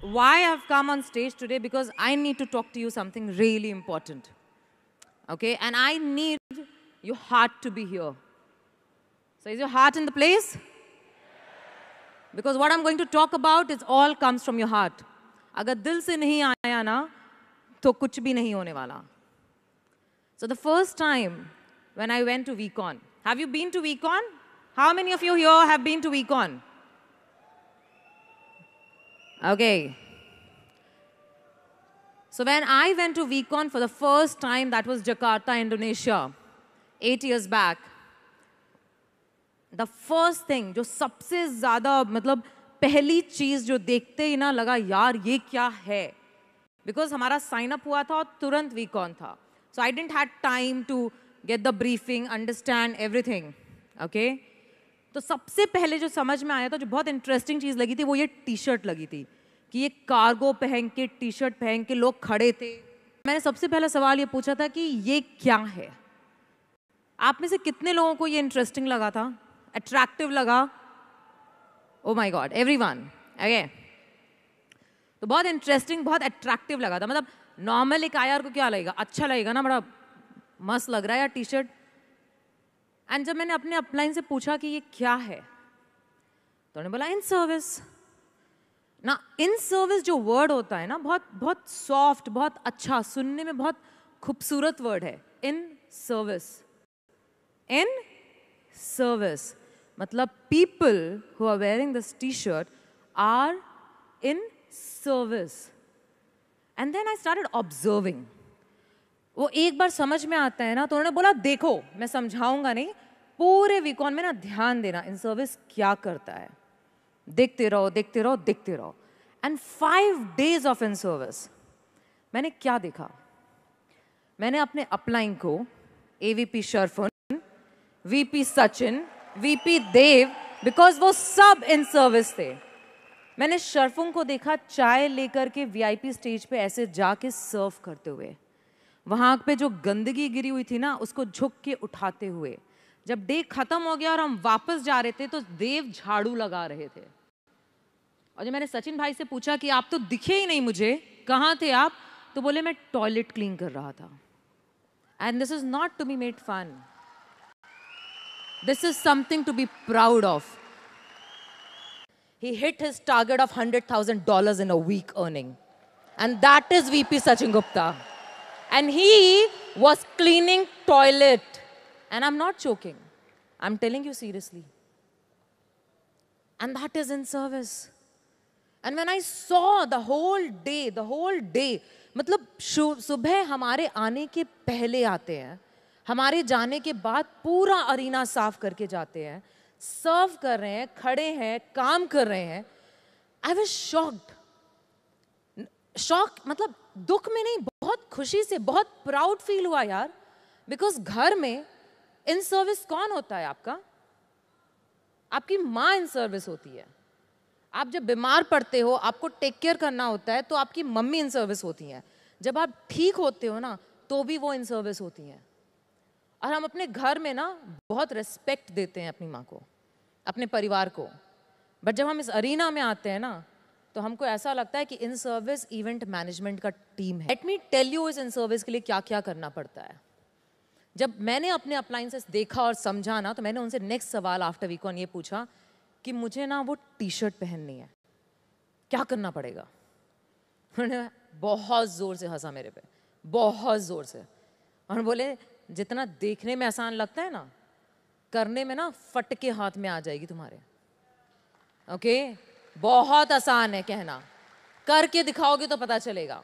Why I've come on stage today? Because I need to talk to you something really important. Okay? And I need your heart to be here. So is your heart in the place? Because what I'm going to talk about is all comes from your heart. अगर दिल से नहीं आया ना, तो कुछ भी नहीं होने वाला. So the first time when I went to VCon, have you been to VCon? How many of you here have been to VCon? Okay. So when I went to VCon for the first time, that was Jakarta, Indonesia, 8 years back. The first thing, जो सबसे ज़्यादा मतलब पहली चीज़ जो देखते ही ना लगा यार ये क्या है, because हमारा sign up हुआ था और तुरंत VCon था. So I didn't had time to get the briefing, understand everything. Okay? तो सबसे पहले जो समझ में आया था, जो बहुत इंटरेस्टिंग चीज़ लगी थी, वो ये टी शर्ट लगी थी कि ये कार्गो पहन के टी शर्ट पहन के लोग खड़े थे. मैंने सबसे पहला सवाल ये पूछा था कि ये क्या है. आप में से कितने लोगों को ये इंटरेस्टिंग लगा था, अट्रैक्टिव लगा? Oh my God, everyone. Okay, तो बहुत इंटरेस्टिंग, बहुत अट्रैक्टिव लगा था. मतलब नॉर्मल एक आयर को क्या लगेगा, अच्छा लगेगा ना, बड़ा मस्त लग रहा है यार टी शर्ट. एंड जब मैंने अपने अपलाइन से पूछा कि ये क्या है, तो उन्होंने बोला इन सर्विस. ना इन सर्विस जो वर्ड होता है ना, बहुत बहुत सॉफ्ट, बहुत अच्छा, सुनने में बहुत खूबसूरत वर्ड है. इन सर्विस, इन सर्विस मतलब people who are wearing this T shirt are in service. And then I started observing. वो एक बार समझ में आता है ना, तो उन्होंने बोला देखो, मैं समझाऊंगा नहीं, पूरे वीकॉन में ना ध्यान देना इन सर्विस क्या करता है, देखते रहो देखते रहो देखते रहो. And 5 days of in service मैंने क्या देखा, मैंने अपने अपलाइन को AVP Sharfun, VP Sachin, VP Dev, because वो सब इन सर्विस थे. मैंने शरफुन को देखा चाय लेकर के वीआईपी स्टेज पे ऐसे जाके सर्व करते हुए, वहां पे जो गंदगी गिरी हुई थी ना उसको झुक के उठाते हुए. जब डे खत्म हो गया और हम वापस जा रहे थे तो देव झाड़ू लगा रहे थे. और जब मैंने सचिन भाई से पूछा कि आप तो दिखे ही नहीं मुझे, कहाँ थे आप, तो बोले मैं टॉयलेट क्लीन कर रहा था. And this is not to be made fun, this is something to be proud of. He hit his target of $100,000 in a week earning. And that is VP Sachin Gupta. And he was cleaning toilet. And I'm not joking. I'm telling you seriously. And that is in service. And when I saw the whole day, मतलब सुबह हमारे आने के पहले आते हैं, हमारे जाने के बाद पूरा अरीना साफ करके जाते हैं, सर्व कर रहे हैं, खड़े हैं, काम कर रहे हैं. I was shocked. शॉक मतलब दुख में नहीं, बहुत खुशी से, बहुत प्राउड फील हुआ यार. बिकॉज घर में इन सर्विस कौन होता है आपका? आपकी माँ इन सर्विस होती है. आप जब बीमार पड़ते हो, आपको टेक केयर करना होता है, तो आपकी मम्मी इन सर्विस होती हैं. जब आप ठीक होते हो ना, तो भी वो इन सर्विस होती हैं. और हम अपने घर में ना बहुत रिस्पेक्ट देते हैं अपनी माँ को, अपने परिवार को. बट जब हम इस अरीना में आते हैं ना, तो हमको ऐसा लगता है कि इन सर्विस इवेंट मैनेजमेंट का टीम है. लेट मी टेल यू इस इन सर्विस के लिए क्या क्या करना पड़ता है. जब मैंने अपने अप्लायंसेस देखा और समझा ना, तो मैंने उनसे नेक्स्ट सवाल आफ्टर वीकॉन ये पूछा कि मुझे ना वो टी शर्ट पहननी है, क्या करना पड़ेगा. उन्होंने बहुत जोर से हंसा मेरे पे, बहुत जोर से, और बोले जितना देखने में आसान लगता है ना, करने में ना फटके हाथ में आ जाएगी तुम्हारे. ओके, बहुत आसान है कहना, करके दिखाओगे तो पता चलेगा.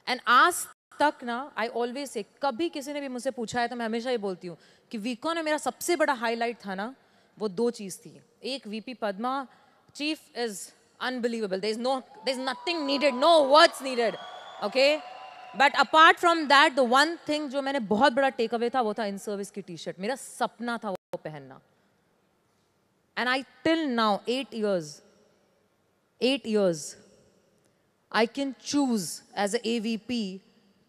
एंड आज तक ना आई ऑलवेज से, कभी किसी ने भी मुझसे पूछा है तो मैं हमेशा ये बोलती हूँ कि वीकॉन में मेरा सबसे बड़ा हाईलाइट था ना, वो 2 चीज़ थी. एक, VP Padma chief is unbelievable, there is nothing needed, no words needed. Okay, but apart from that, the one thing जो मैंने बहुत बड़ा टेक अवे था, वो था इन सर्विस की टी शर्ट. मेरा सपना था वो पहनना. And I till now 8 years I can choose as a AVP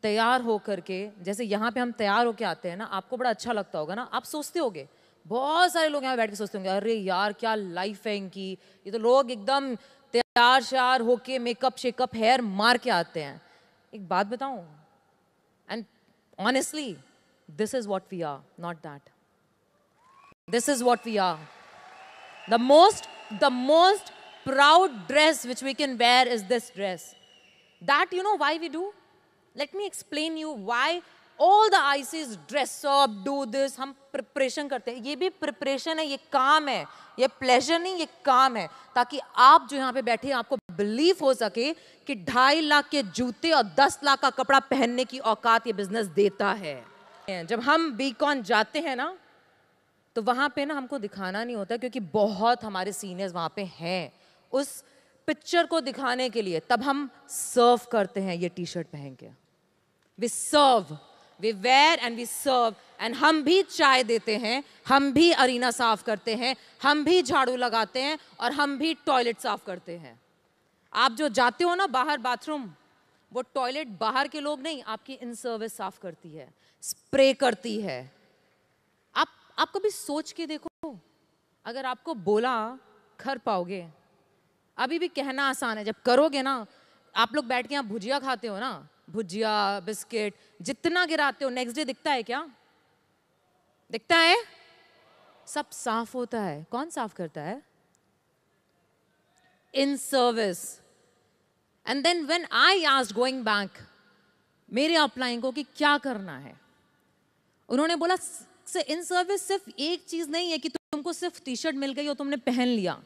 तैयार होकर के. जैसे यहाँ पे हम तैयार होके आते हैं ना, आपको बड़ा अच्छा लगता होगा ना, आप सोचते होगे, बहुत सारे लोग यहाँ बैठ के सोचते होंगे अरे यार क्या लाइफ है इनकी, ये तो लोग एकदम तैयार श्यार होके मेकअप शेकअप हेयर मार के आते हैं। एक बात बताऊं, and honestly this is what we are, not that. This is what we are. The most proud dress which we can wear is this dress. That you know why we do? Let me explain you why all the ICs dress up, do this. हम preparation करते हैं, ये भी preparation है, ये काम है, ये प्लेजर नहीं, ये काम है, ताकि आप जो यहाँ पे बैठे हैं आपको बिलीव हो सके कि 2.5 लाख के जूते और 10 लाख का कपड़ा पहनने की औकात ये बिजनेस देता है। जब हम बीकॉन जाते हैं ना, तो वहाँ पे ना हमको दिखाना नहीं होता, क्योंकि बहुत हमारे सीनियर्स वहाँ पे हैं उस पिक्चर को दिखाने के लिए। तब हम सर्व करते हैं ये टी शर्ट पहन के। We serve, we wear and we serve. And हम भी चाय देते हैं, हम भी अरीना साफ करते हैं, हम भी झाड़ू लगाते हैं, और हम भी टॉयलेट साफ करते हैं। आप जो जाते हो ना बाहर बाथरूम, वो टॉयलेट बाहर के लोग नहीं, आपकी इन सर्विस साफ करती है, स्प्रे करती है। आप कभी सोच के देखो, अगर आपको बोला कर पाओगे? अभी भी कहना आसान है, जब करोगे ना। आप लोग बैठ के यहाँ भुजिया खाते हो ना, भुजिया बिस्किट जितना गिराते हो, नेक्स्ट डे दिखता है क्या? दिखता है? सब साफ होता है। कौन साफ करता है? In service. And then when I asked going back मेरे अपलाइन को कि क्या करना है, उन्होंने बोला से इन सर्विस सिर्फ एक चीज नहीं है कि तुमको सिर्फ टी शर्ट मिल गई और तुमने पहन लिया।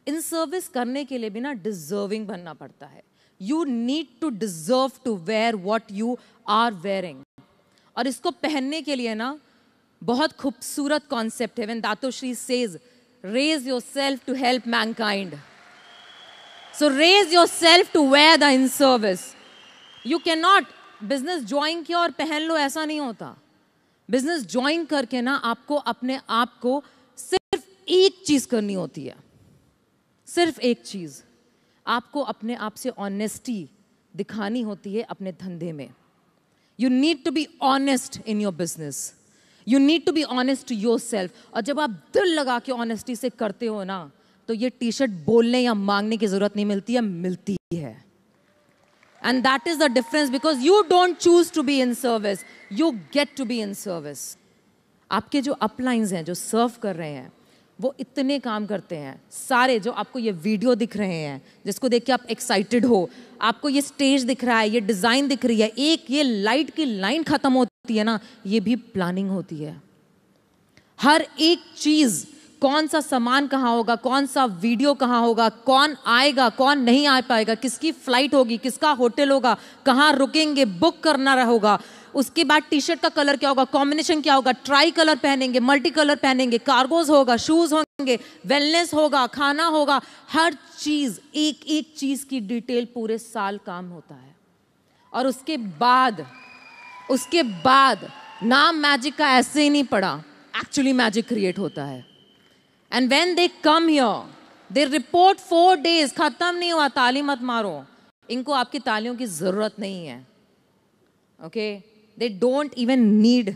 इन सर्विस करने के लिए भी ना डिजर्विंग बनना पड़ता है। You need to deserve to wear what you are wearing. और इसको पहनने के लिए ना बहुत खूबसूरत कॉन्सेप्ट है। When Datoshri says raise yourself to help mankind, so raise yourself to wear the in service. You can not business join किया और पहन लो, ऐसा नहीं होता। बिजनेस ज्वाइन करके ना आपको अपने आप को सिर्फ एक चीज करनी होती है, सिर्फ एक चीज। आपको अपने आप से ऑनेस्टी दिखानी होती है अपने धंधे में। You need to be honest in your business, you need to be honest to yourself. और जब आप दिल लगा के ऑनेस्टी से करते हो ना, तो ये टी शर्ट बोलने या मांगने की जरूरत नहीं मिलती है, मिलती है। And that is the difference, because you don't choose to be in service, you get to be in service. आपके जो अपलाइंस हैं, जो सर्व कर रहे हैं, वो इतने काम करते हैं सारे। जो आपको ये वीडियो दिख रहे हैं, जिसको देख के आप एक्साइटेड हो, आपको ये स्टेज दिख रहा है, ये डिजाइन दिख रही है, एक ये लाइट की लाइन खत्म होती है ना, ये भी प्लानिंग होती है। हर एक चीज, कौन सा सामान कहाँ होगा, कौन सा वीडियो कहाँ होगा, कौन आएगा कौन नहीं आ पाएगा, किसकी फ्लाइट होगी, किसका होटल होगा, कहाँ रुकेंगे, बुक करना होगा, उसके बाद टी शर्ट का कलर क्या होगा, कॉम्बिनेशन क्या होगा, ट्राई कलर पहनेंगे, मल्टी कलर पहनेंगे, कार्गोज होगा, शूज होंगे, वेलनेस होगा, खाना होगा, हर चीज, एक एक चीज की डिटेल पूरे साल काम होता है। और उसके बाद नाम मैजिक का ऐसे ही नहीं पड़ा, एक्चुअली मैजिक क्रिएट होता है। And when they come here, they report 4 days, खत्म नहीं हुआ, ताली मत मारो, इनको आपकी तालियों की जरूरत नहीं है। Okay, they don't even need,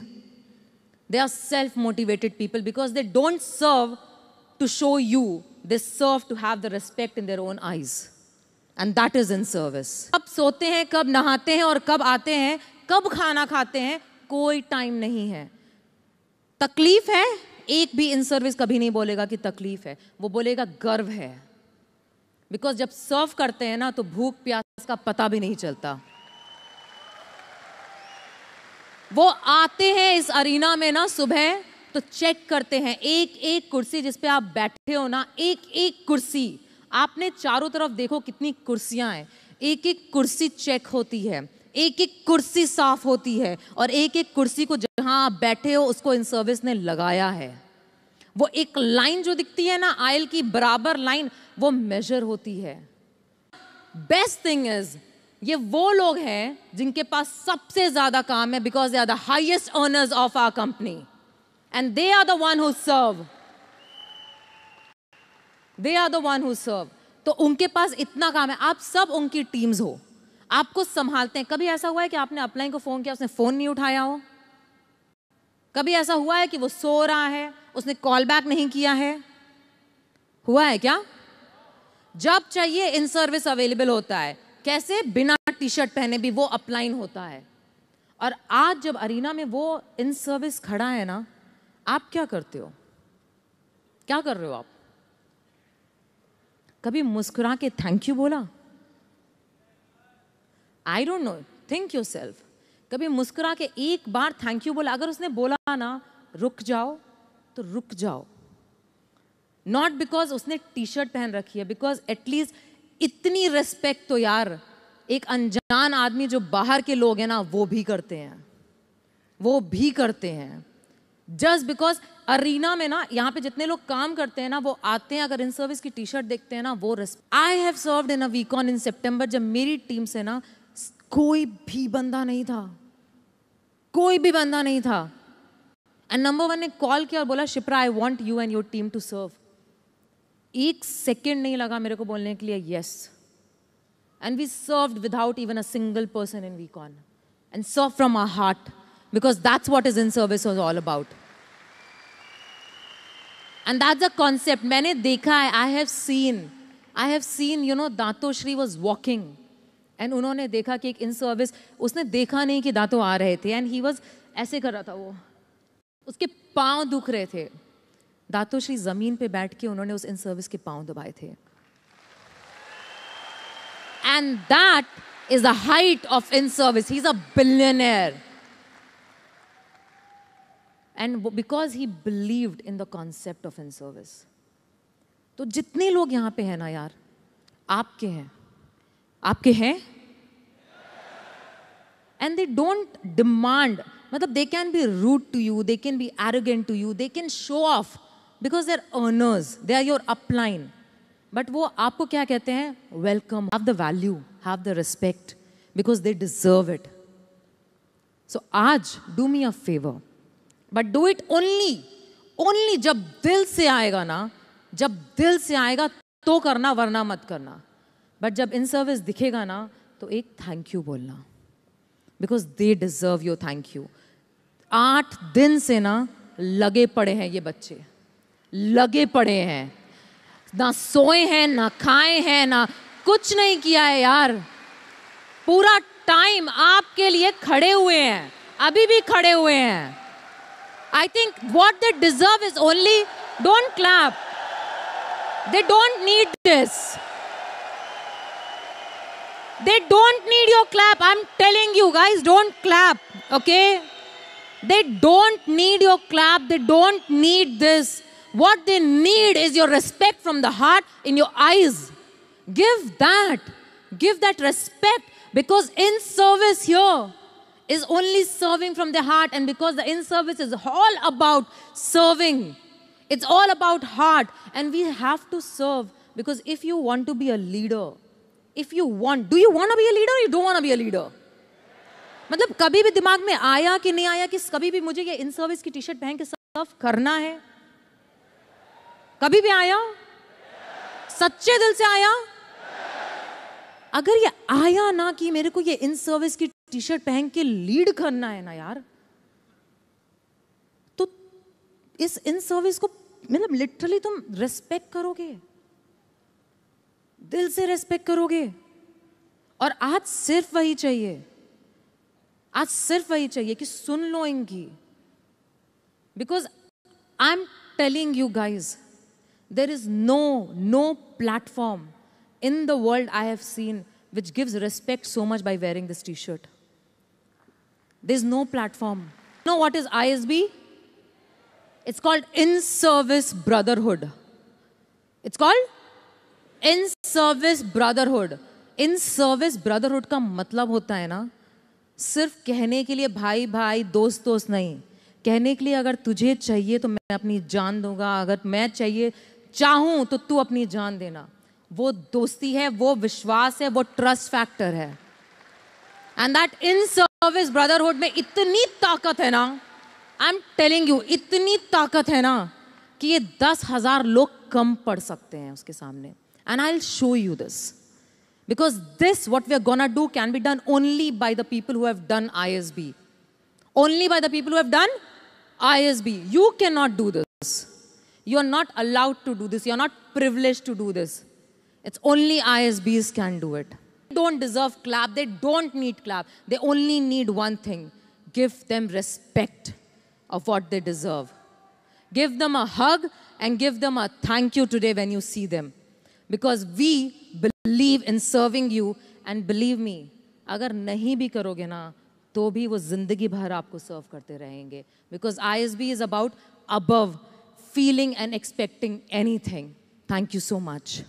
they are self-motivated people, because they don't serve to show you, they serve to have the respect in their own eyes, and that is in service. कब सोते हैं, कब नहाते हैं और कब आते हैं, कब खाना खाते हैं, कोई टाइम नहीं है। तकलीफ है, एक भी इन सर्विस कभी नहीं बोलेगा कि तकलीफ है, वो बोलेगा गर्व है। बिकॉज जब सर्व करते हैं ना, तो भूख प्यास का पता भी नहीं चलता। वो आते हैं इस अरीना में ना सुबह, तो चेक करते हैं एक एक कुर्सी जिस पे आप बैठे हो ना, एक एक कुर्सी, आपने चारों तरफ देखो कितनी कुर्सियां हैं, एक एक कुर्सी चेक होती है, एक एक कुर्सी साफ होती है, और एक एक कुर्सी को जहां आप बैठे हो उसको इन सर्विस ने लगाया है। वो एक लाइन जो दिखती है ना, आयल की बराबर लाइन, वो मेजर होती है। बेस्ट थिंग इज, ये वो लोग हैं जिनके पास सबसे ज्यादा काम है, because they are the highest earners of our company, and they are the one who serve, they are the one who serve. तो उनके पास इतना काम है, आप सब उनकी टीम्स हो, आपको संभालते हैं। कभी ऐसा हुआ है कि आपने अपलाइन को फोन किया, उसने फोन नहीं उठाया हो? कभी ऐसा हुआ है कि वो सो रहा है, उसने कॉल बैक नहीं किया है? हुआ है क्या? जब चाहिए इन सर्विस अवेलेबल होता है। कैसे? बिना टी शर्ट पहने भी वो अपलाइन होता है। और आज जब अरीना में वो इन सर्विस खड़ा है ना, आप क्या करते हो? क्या कर रहे हो आप? कभी मुस्कुरा के थैंक यू बोला? I don't know, think yourself. कभी मुस्कुरा के एक बार थैंक यू बोला? अगर उसने बोला ना रुक जाओ, तो रुक जाओ। नॉट बिकॉज उसने टी शर्ट पहन रखी है, बिकॉज एटलीस्ट इतनी रिस्पेक्ट तो यार एक अनजान आदमी जो बाहर के लोग हैं ना वो भी करते हैं, वो भी करते हैं। जस्ट बिकॉज अरीना में ना, यहाँ पे जितने लोग काम करते हैं ना वो आते हैं, अगर इन सर्विस की टी शर्ट देखते हैं ना वो आई हैव सर्व्ड इन अ वीकॉन इन सितंबर, जब मेरी टीम से ना कोई भी बंदा नहीं था, कोई भी बंदा नहीं था। एंड नंबर 1 ने कॉल किया और बोला Shipra I want you and your team to serve. एक सेकेंड नहीं लगा मेरे को बोलने के लिए yes. And we served without even a single person in VCon. And served from our heart. Because that's what is in service was all about. And that's the concept. मैंने देखा है, I have seen, you know, दातो Shri was walking. And उन्होंने देखा कि एक in service, उसने देखा नहीं कि दातो आ रहे थे. And he was ऐसे कर रहा था वो. उसके पाँव दुख रहे थे. दातो श्री जमीन पे बैठ के उन्होंने उस in service के पाँव दबाए थे. And that is the height of in service. He's a billionaire. And because he believed in the concept of in service. तो जितने लोग यहाँ पे हैं ना यार, आपके हैं, आपके हैं, and they don't demand. मतलब they can be rude to you, they can be arrogant to you, they can show off because they're earners, they are your upline. But वो आपको क्या कहते हैं? Welcome, have the value, have the respect, because they deserve it. So आज do me a favour, but do it only जब दिल से आएगा ना, जब दिल से आएगा तो करना, वरना मत करना. बट जब इन सर्विस दिखेगा ना तो एक थैंक यू बोलना, because they deserve your thank you. 8 दिन से ना लगे पड़े हैं ये बच्चे, लगे पड़े हैं, ना सोए हैं, ना खाए हैं, ना कुछ नहीं किया है यार. पूरा टाइम आपके लिए खड़े हुए हैं, अभी भी खड़े हुए हैं. I think what they deserve is only, don't clap, they don't need this, they don't need your clap. I am telling you guys, don't clap, okay? They don't need your clap, they don't need this. What they need is your respect from the heart, in your eyes. Give that respect, because in service here is only serving from the heart, and because the in service is all about serving, it's all about heart, and we have to serve. Because if you want to be a leader, do you want to be a leader or you don't want to be a leader? मतलब कभी भी दिमाग में आया कि नहीं आया कि कभी भी मुझे ये इन सर्विस की टी शर्ट पहन के सर्व करना है? कभी भी आया? सच्चे दिल से आया? अगर ये आया ना कि मेरे को ये इन सर्विस की टी शर्ट पहन के लीड करना है ना यार, तो इस इन सर्विस को मतलब लिटरली तुम रिस्पेक्ट करोगे, दिल से रिस्पेक्ट करोगे. और आज सिर्फ वही चाहिए, आज सिर्फ वही चाहिए कि सुन लो इनकी. Because I am telling you guys, there is no platform in the world I have seen which gives respect so much by wearing this t-shirt. There's no platform. You know what is ISB? It's called In-Service Brotherhood. It's called In-Service Brotherhood. In-Service Brotherhood का मतलब होता है ना, सिर्फ कहने के लिए भाई भाई दोस्त दोस्त नहीं. कहने के लिए अगर तुझे चाहिए तो मैं अपनी जान दूंगा, अगर मैं चाहूं तो तू अपनी जान देना. वो दोस्ती है, वो विश्वास है, वो ट्रस्ट फैक्टर है. And that in service brotherhood में इतनी ताकत है ना, आई एम टेलिंग यू, इतनी ताकत है ना कि ये 10,000 लोग कम पड़ सकते हैं उसके सामने. And I will show you this, because this what we are gonna do can be done only by the people who have done ISB. Only by the people who have done ISB. You cannot do this. You are not allowed to do this. You are not privileged to do this. It's only ISBs can do it. They don't deserve clap. They don't need clap. They only need one thing. Give them respect of what they deserve. Give them a hug and give them a thank you today when you see them. Because we believe in serving you, and believe me, अगर नहीं भी करोगे ना तो भी वो जिंदगी भर आपको सर्व करते रहेंगे. Because ISB is about above feeling and expecting anything. Thank you so much.